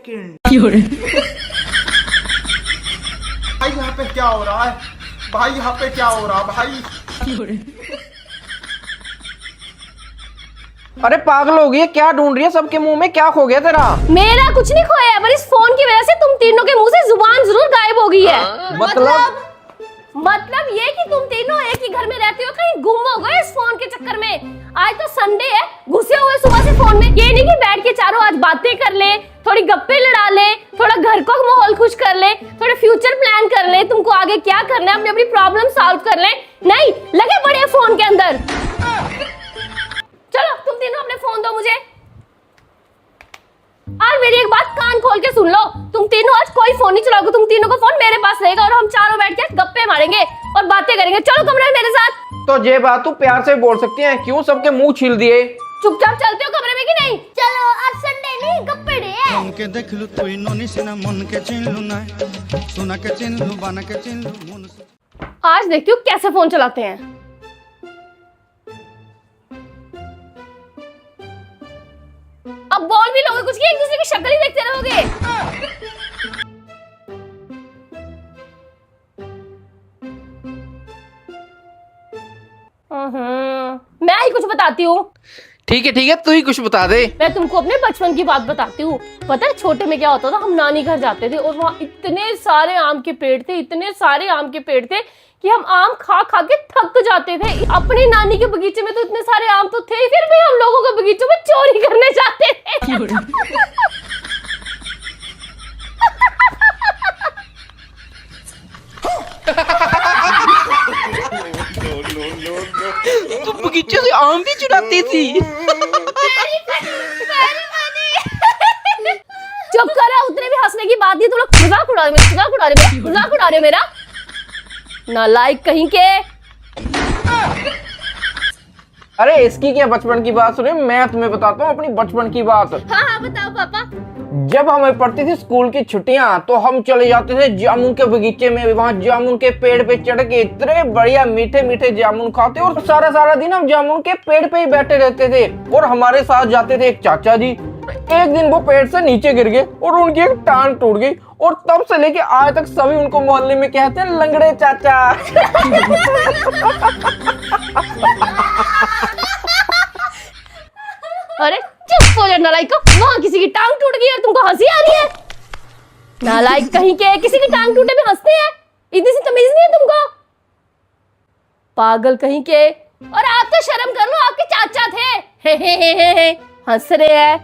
Second. भाई यहाँ पे क्या हो रहा है? भाई यहाँ पे क्या हो रहा भाई? अरे पागल हो गई है, क्या ढूंढ रही है? सबके मुंह में क्या खो गया तेरा? मेरा कुछ नहीं खोया है, पर इस फोन की वजह से तुम तीनों के मुंह से जुबान जरूर गायब हो गई है। मतलब ये कि तुम तीनों एक ही घर में रहते हो, कहीं गुम हो गए इस फोन के चक्कर में। आज तो संडे है, घुसे हुए सुबह से फोन में। ये नहीं कि बैठ के चारों आज बातें कर ले, थोड़ी गप्पे लड़ा ले, थोड़ा घर को माहौल खुश कर ले, थोड़े फ्यूचर प्लान कर ले, तुमको आगे क्या करना है, अपनी अपनी प्रॉब्लम सॉल्व कर ले। नहीं, लगे पड़े फोन के अंदर। चलो तुम तीनों अपने फोन दो मुझे। और मेरी एक बात कान खोल के सुन लो, तुम तीनों आज कोई फोन नहीं चलाओगे, तुम तीनों का फोन मेरे पास रहेगा और हम चारों बैठ के गप्पे मारेंगे और बातें करेंगे। चलो कमरे में मेरे साथ। तो ये बात तू प्यार से बोल सकती है, क्यों सबके मुंह छील दिए? चुपचाप चलते हो कमरे में कि नहीं? चलो आज संडे नहीं, गप्पे डे है। मन के देखलु तुई नोनी सिना मन के चिन्हलु ना सुना के चिन्हलु बना के चिन्हलु मन से। आज देखती हूँ कैसे फोन चलाते हैं। अब बोल भी लोगे कुछ कि एक दूसरे की शक्ल ही देखते रहोगे। मैं ही कुछ बताती हूँ। ठीक है, तू ही कुछ बता दे। मैं तुमको अपने बचपन की बात बताती हूँ। पता है छोटे में क्या होता था, हम नानी घर जाते थे और वहाँ इतने सारे आम के पेड़ थे, इतने सारे आम के पेड़ थे कि हम आम खा खा के थक जाते थे। अपनी नानी के बगीचे में तो इतने सारे आम तो थे, फिर भी हम लोगों के बगीचों में चोरी करने जाते थे। तू बगीचे से आम भी चुराती थी? चुप करो, उतने भी हंसने की बात नहीं। तुम लोग मजाक उड़ा रहे हो मेरा। नालायक कहीं के। अरे इसकी क्या बचपन की बात सुने, मैं तुम्हें बताता हूँ अपनी बचपन की बात। हाँ बताओ पापा। जब हमें पड़ती थी स्कूल की छुट्टियां तो हम चले जाते थे जामुन के बगीचे में। वहाँ जामुन के पेड़ पे चढ़ के इतने बढ़िया मीठे मीठे जामुन खाते और सारा दिन हम जामुन के पेड़ पे ही बैठे रहते थे। और हमारे साथ जाते थे एक चाचा जी। एक दिन वो पेड़ से नीचे गिर गए और उनकी एक टांग टूट गई और तब से लेके आज तक सभी उनको मोहल्ले में कहते हैं लंगड़े चाचा। अरे चुप हो जा नालायक, वहाँ किसी की टांग टूट गई और तुमको हंसी आ रही है? नालायक कहीं के, किसी की टांग टूटे में हंसते हैं? इतनी सी तमीज नहीं है तुमको? पागल कहीं के। और आप तो शर्म कर लो, आपके चाचा थे। हे हंस रहे हैं।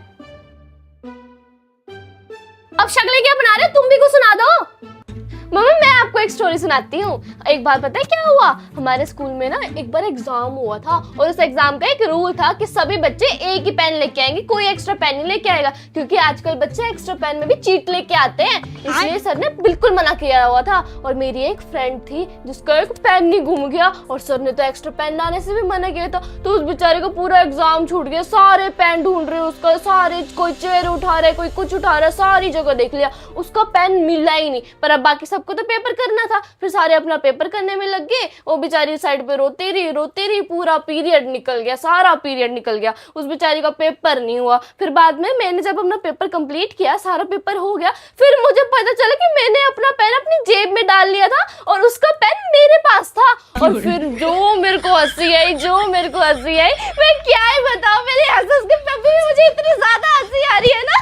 अब शक्लें क्या बना रहे हो? तुम भी कुछ सुना दो। मम्मी मैं आपको एक स्टोरी सुनाती हूँ। एक बार पता है क्या हुआ, हमारे स्कूल में ना एक बार एग्जाम हुआ था और उस एग्जाम का एक रूल था कि सभी बच्चे एक ही पेन लेके आएंगे, कोई एक्स्ट्रा पेन नहीं लेके आएगा, क्योंकि आजकल बच्चे एक्स्ट्रा पेन में भी चीट लेके आते हैं। इसलिए सर ने बिल्कुल मना किया हुआ था। और मेरी एक फ्रेंड थी जिसका एक पेन नहीं गुम गया और सर ने तो एक्स्ट्रा पेन लाने से भी मना किया था। तो उस बेचारे को पूरा एग्जाम छूट गया, सारे पेन ढूंढ रहे उसका, सारे, कोई चेयर उठा रहा है, कोई कुछ उठा रहा है, सारी जगह देख लिया, उसका पेन मिला ही नहीं। पर अब बाकी सबको तो पेपर करना था, फिर सारे अपना पेपर करने में लग गए। वो बेचारी साइड पे रोती रही, पूरा पीरियड निकल गया, सारा पीरियड निकल गया, उस बेचारी का पेपर नहीं हुआ। फिर बाद में मैंने जब अपना पेपर कंप्लीट किया, सारा पेपर हो गया, फिर मुझे पता चला कि मैंने अपना पेन अपनी जेब में डाल लिया था और उसका पेन मेरे पास था। और फिर जो मेरे को हंसी आई, मैं क्या ही बताऊं, मेरे हंस के पे भी मुझे इतनी ज्यादा हंसी आ रही है ना।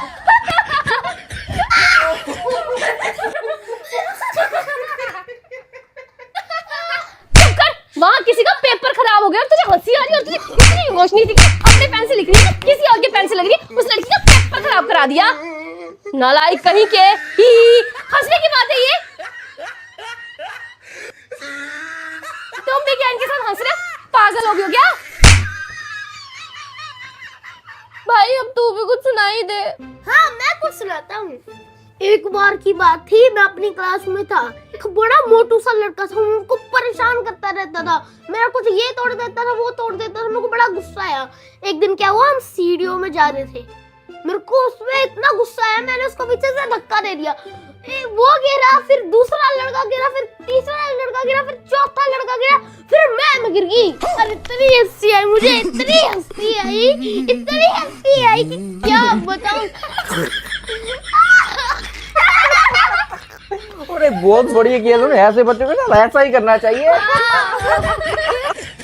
वहाँ किसी का पेपर खराब हो गया और तुझे हंसी आ रही है और तुझे इतनी होश नहीं थी कि अपने पेन से लिख रही है, किसी और के पेन से लग रही है, उस लड़की का पेपर खराब करा दिया। नालायक कहीं के। हंसने की बात है ये? तुम भी क्या इनके साथ हंस रहे? पागल हो गए हो क्या? भाई अब तू भी कुछ सुनाई दे। हाँ मैं कुछ सुनाता हूँ। एक बार की बात थी, मैं अपनी क्लास में था, एक बड़ा मोटू सा लड़का था, उनको परेशान करता रहता था। मेरा कुछ ये तोड़ देता था, वो तोड़ देता था, मेरे को बड़ा गुस्सा आया। एक दिन क्या हुआ, हम सीढ़ियों में जा रहे थे, मेरे को उसमें इतना गुस्सा आया, मैंने उसको पीछे से धक्का दे दिया। वो गिरा, फिर दूसरा लड़का गिरा, फिर तीसरा लड़का गिरा, फिर चौथा लड़का गिरा, फिर मैं गिर गई। और इतनी हंसी आई मुझे, इतनी हंसी आई कि क्या बताऊं। बहुत बढ़िया किया तुमने, ऐसे बच्चों को ना ऐसा ही करना चाहिए।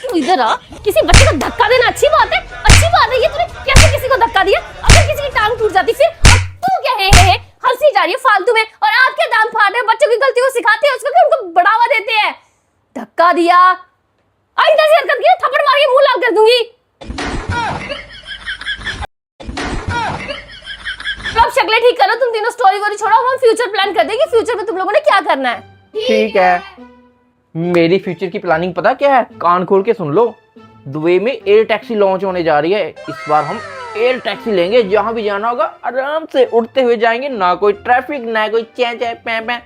तू इधर आ, किसी बच्चे को धक्का देना अच्छी बात है? अच्छी बात है ये? तूने कैसे किसी को धक्का दिया? अगर किसी की टांग टूट जाती फिर? और तू क्या है हंसी जा रही है फालतू में, और आपके दांत फाड़ रहे, बच्चों की गलती को सिखाते हैं उसको कि उनको बढ़ावा देते हैं। धक्का दिया, आइंदा से हरकत की थप्पड़ मार के मुंह लाल कर दूंगी। अब शक्लें ठीक करो तुम तीनों, स्टोरी वोरी छोड़ो, हम फ्यूचर प्लान कर देंगे, फ्यूचर में तुम लोगों ने क्या करना है। ठीक है, मेरी फ्यूचर की प्लानिंग पता क्या है? कान खोल के सुन लो। दुबई में एयर टैक्सी लॉन्च होने जा रही है। इस बार हम एयर टैक्सी लेंगे, जहां भी जाना होगा आराम से उड़ते हुए जाएंगे, ना कोई ट्रैफिक, ना कोई चै चै पै पै,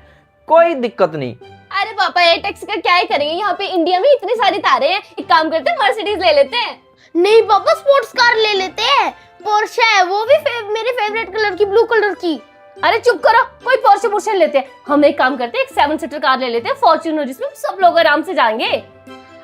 कोई दिक्कत नहीं। अरे पापा एयर टैक्सी का क्या ही करेंगे, यहाँ पे इंडिया में इतनी सारी तारे हैं, एक काम करते हैं मर्सिडीज ले लेते हैं। नहीं पापा, स्पोर्ट्स कार ले लेते हैं। पोर्शे है, वो भी मेरे फेवरेट कलर की, ब्लू कलर की। अरे चुप करो, कोई पोर्शे पोर्शे लेते हैं। हम एक काम करते हैं, एक 7 सीटर कार ले लेते हैं, फॉर्च्यूनर, जिसमें सब लोग आराम से जाएंगे।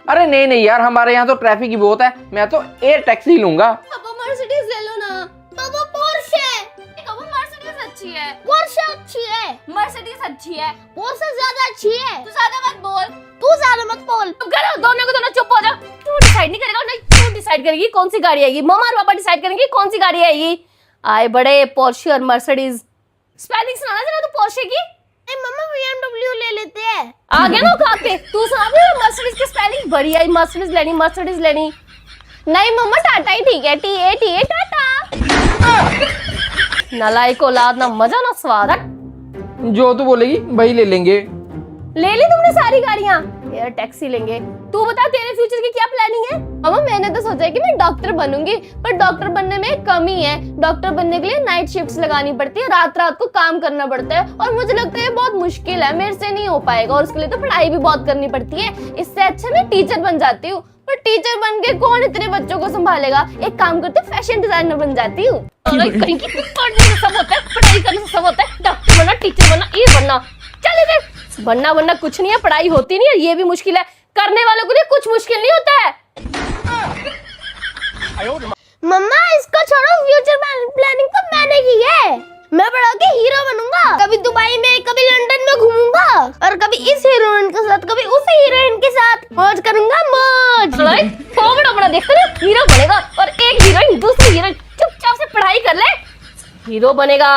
अरे नहीं नहीं यार, हमारे यहाँ तो ट्रैफिक ही बहुत है, मैं तो एयर टैक्सी लूंगा। पापा मर्सिडीज ले लो ना। पापा पोर्शे। पापा मर्सिडीज अच्छी है। पोर्शे अच्छी है। मर्सिडीज अच्छी है। पोर्शे ज्यादा अच्छी है। तू ज्यादा मत बोल। तू ज्यादा मत बोल। तुम करो, दोनों को दोनों चुप हो जाओ। तू डिसाइड नहीं करेगा, नहीं तू डिसाइड करेगी कौन सी गाड़ी आएगी। मम्मा और पापा डिसाइड करेंगे कौन सी गाड़ी आएगी। आए बड़े पोर्शे और मर्सिडीज। स्पेलिंग सुनाना जरा तू पोर्शे की। नहीं मम्मा, BMW ले लेते हैं। आ गया ना खा के, तू सुना भी मर्सिडीज की स्पेलिंग बढ़िया है। मर्सिडीज लेनी, मर्सिडीज लेनी। नहीं मम्मा, टाटा ही ठीक है, TA टाटा। नालायक औलाद, ना मजा ना स्वाद। जो तू बोलेगी वही ले लेंगे। ले ली तुमने सारी गाड़ियां, एयर टैक्सी लेंगे। तू बता तेरे फ्यूचर की क्या प्लानिंग है? मामा मैंने तो सोचा है कि मैं डॉक्टर बनूंगी, पर डॉक्टर बनने में एक कमी है। डॉक्टर बनने के लिए नाइट शिफ्ट्स लगानी पड़ती है, रात रात को काम करना पड़ता है, और मुझे लगता है बहुत मुश्किल है, मेरे से नहीं हो पाएगा, और उसके लिए तो पढ़ाई भी बहुत करनी पड़ती है। इससे अच्छा मैं टीचर बन जाती हूँ, पर टीचर बन के कौन इतने बच्चों को संभालेगा। एक काम करते, फैशन डिजाइनर बन जाती हूँ। कहीं की पढ़ने से सब होता है, पढ़ाई करने से सब होता है, डॉक्टर बनना, टीचर बनना, ये बनना, चल इधर। बनना बनना कुछ नहीं है, पढ़ाई होती नहीं है, ये भी मुश्किल है। करने वालों के लिए कुछ मुश्किल नहीं होता है। मम्मा इसको छोड़ो, फ्यूचर प्लानिंग तो मैंने की है। मैं बड़ा के हीरो बनूंगा, कभी दुबई में, कभी लंदन में घूमूंगा, और कभी इस हीरोइन के साथ, कभी उस हीरोइन के साथ मौज करूंगा, मौज। बड़ा बड़ा देखते ना, हीरो बनेगा, और एक हीरोइन दूसरी हीरोइन। चुपचाप से पढ़ाई कर ले, हीरो बनेगा।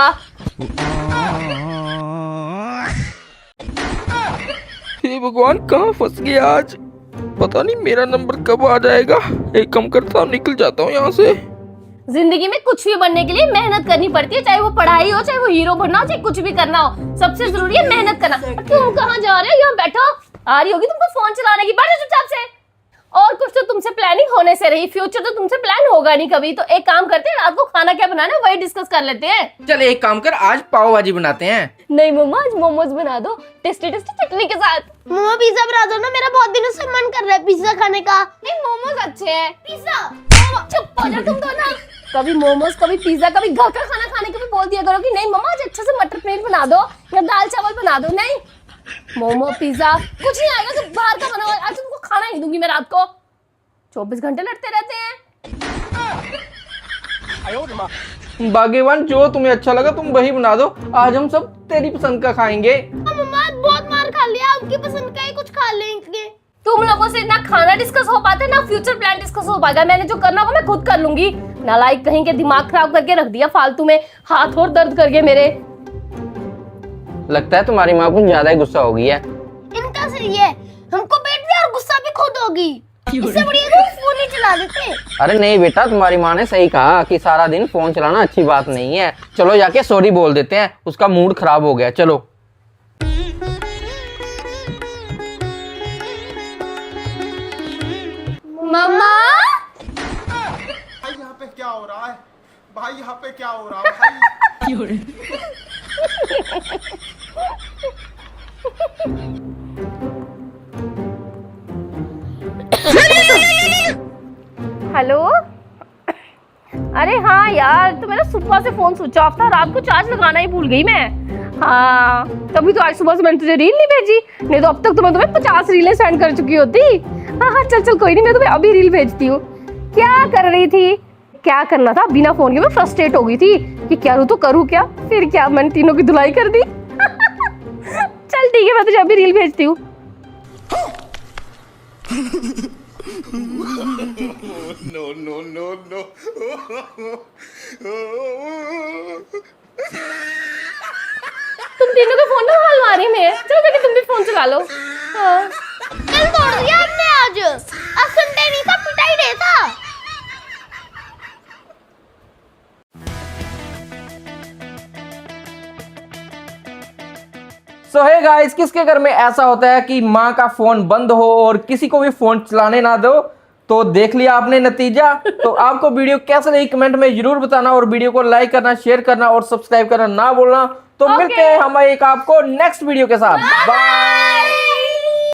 हे भगवान, कहाँ फंस गया आज, पता नहीं मेरा नंबर कब आ जाएगा। एक काम करता हूँ, निकल जाता हूँ यहाँ से। जिंदगी में कुछ भी बनने के लिए मेहनत करनी पड़ती है, चाहे वो पढ़ाई हो, चाहे वो हीरो बनना हो, चाहे कुछ भी करना हो, सबसे जरूरी है मेहनत करना। तुम कहाँ जा रहे हो? यहाँ बैठो, आ रही होगी तुमको फोन चलाने की, बैठो चुपचाप से। और कुछ तो तुमसे प्लानिंग होने से रही, फ्यूचर तो तुमसे प्लान होगा नहीं कभी। तो एक काम करते हैं, रात को खाना क्या बनाना है वही डिस्कस कर लेते हैं। चल एक काम कर, आज पाव भाजी बनाते हैं। नहीं मम्मा, आज मोमोज बना दो, टेस्टी टेस्टी चटनी के साथ। मम्मा पिज्जा बना दो ना, मेरा बहुत दिनों से मन कर रहा है पिज्जा खाने का। नहीं मोमोज अच्छे हैं। पिज्जा। चुप हो जा तुम दोनों। कभी मोमोज, कभी पिज्जा, कभी घर का खाना खाने के भी बोल दिया करो कि नहीं मम्मा आज अच्छे से मटर पनीर बना दो या दाल चावल बना दो। नहीं, मोमो पिज्जा कुछ नहीं आएगा, तो बाहर का बना हुआ आज तुमको खाना नहीं दूंगी मैं रात को। 24 घंटे लड़ते रहते हैं। भाग्यवान, जो तुम्हें अच्छा लगा तुम वही बना दो, आज हम सब तेरी पसंद का खाएंगे। मम्मा बहुत मार खा लिया, आपकी पसंद का ही कुछ खा लेंगे। तुम लोगों से ना खाना डिस्कस हो पाता है, ना फ्यूचर प्लान डिस्कस हो पाएगा। मैंने जो करना होगा मैं खुद कर लूंगी। नालायक कहीं के, दिमाग खराब करके रख दिया फालतू में, हाथ और दर्द करके मेरे। लगता है तुम्हारी माँ कुछ ज्यादा ही गुस्सा हो गई है। इनका सही है, हमको पेट दिया और गुस्सा भी खुद होगी। इससे बढ़िया तो फोन ही चला देते। अरे नहीं बेटा, तुम्हारी माँ ने सही कहा कि सारा दिन फोन चलाना अच्छी बात नहीं है। चलो जाके सॉरी बोल देते हैं, उसका मूड खराब हो गया। चलो मम्मा, भाई यहाँ पे क्या हो रहा है? भाई यहाँ पे क्या हो रहा है भाई? हेलो। अरे हाँ यार, तो मेरा सुबह से फोन स्विच ऑफ था, रात को चार्ज लगाना ही भूल गई मैं। हाँ तभी तो आज सुबह से मैंने तुझे रील नहीं भेजी, नहीं तो अब तक तो मैं तुम्हें 50 रीलें सेंड कर चुकी होती। हाँ हाँ चल चल कोई नहीं, मैं तुम्हें अभी रील भेजती हूँ। क्या कर रही थी? क्या करना था, बिना फोन के मैं फ्रस्ट्रेट हो गई थी कि क्या करूँ तो करूँ क्या, फिर क्या मैंने तीनों की धुलाई कर दी। चल ठीक है, मैं तुझे अभी रील भेजती हूँ। तुम तीनों के फोन में अलमारी में है, चलो जाके तुम भी फोन चला लो। हाँ। कल तोड़ दिया हमने आज संडे नहीं था, पिटाई डे था। सो हे गाइस, किसके घर में ऐसा होता है कि माँ का फोन बंद हो और किसी को भी फोन चलाने ना दो? तो देख लिया आपने नतीजा। तो आपको वीडियो कैसा लगी कमेंट में जरूर बताना, और वीडियो को लाइक करना, शेयर करना और सब्सक्राइब करना ना भूलना। तो मिलते हैं हम एक आपको नेक्स्ट वीडियो के साथ। बाय।